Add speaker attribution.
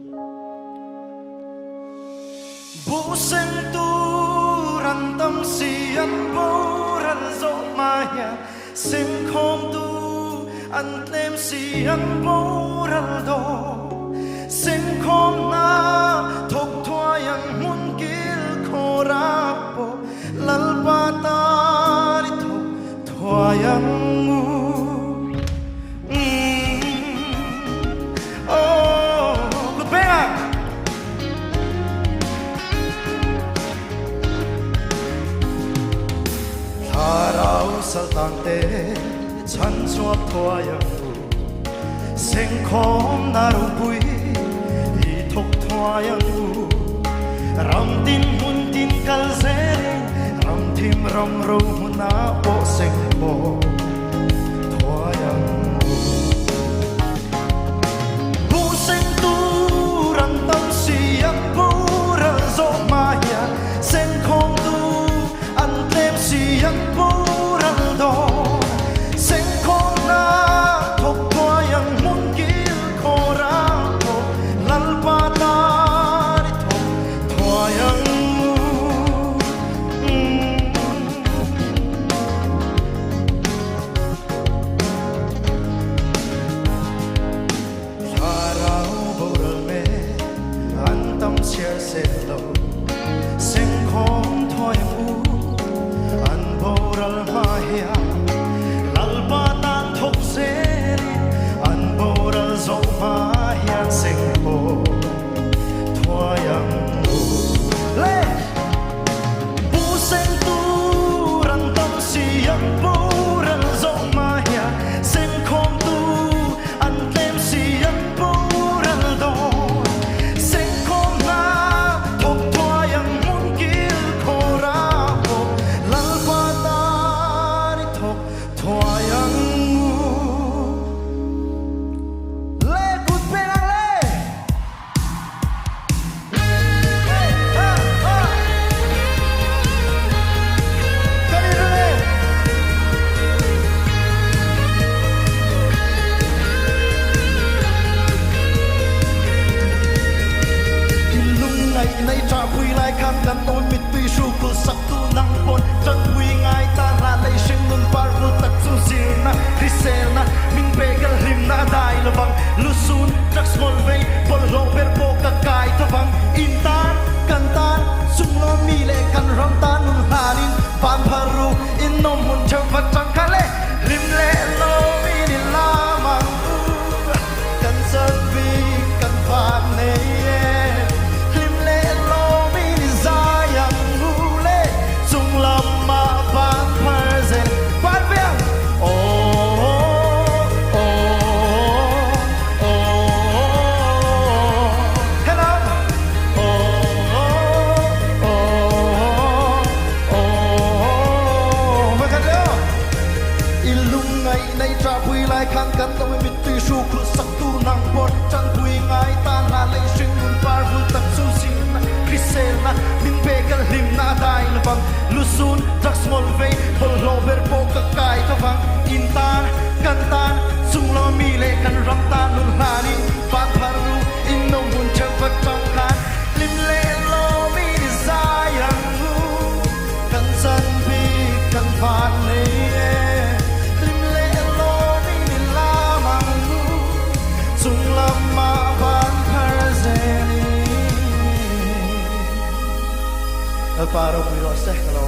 Speaker 1: Bố sinh tu răn tâm si ăn bố răn dỗ maya sinh không tu ăn tem si ăn bố răn đồ sinh không na thục thoa yang muốn kil khô ra bộ lal pa ta đi thục thoa yang ngu good bang Harau saltante chan suap thoa yang Seng khom naru bui I thok thoa yang Ram tin hun tin kal zeri Ram tim ram ro huna po seng po thoa yang Bu seng tu ran tam si yang bu ra zo maya Seng khom tu an tem si yang bu ran do Seng khom na thok thoa yang Kan ôn mit tùy su kul sắc tu nang pon Trăng huy ngai ta ra lấy sinh nun par vu tak su zil na Krisel na min pegal rim na dai lovang Lusun trak small vei pol lo per po ka kai to vang Intan kan tan sung lo mi le kan ram tan nun hanin Pan paru in nom mun chang vat chang kale Rim le lo mi ni la mang Kan sân vi kan phan ne Khang kan tao mit tùy su kul sắc tu nang pon Trăng huy ngai ta na lấy sinh nun par vu tak su sin na Krisel na min pegal lim na dai lovang Lusun trak small vei pol lo ver po ka kai to vang Intan kan tan sung lo mi le kan ram tan nun hani Pan paru in no mun chang vat chang khan Lim le lo mi ni sayang Kan san pi kan phan ne Paro Piro Seh kalau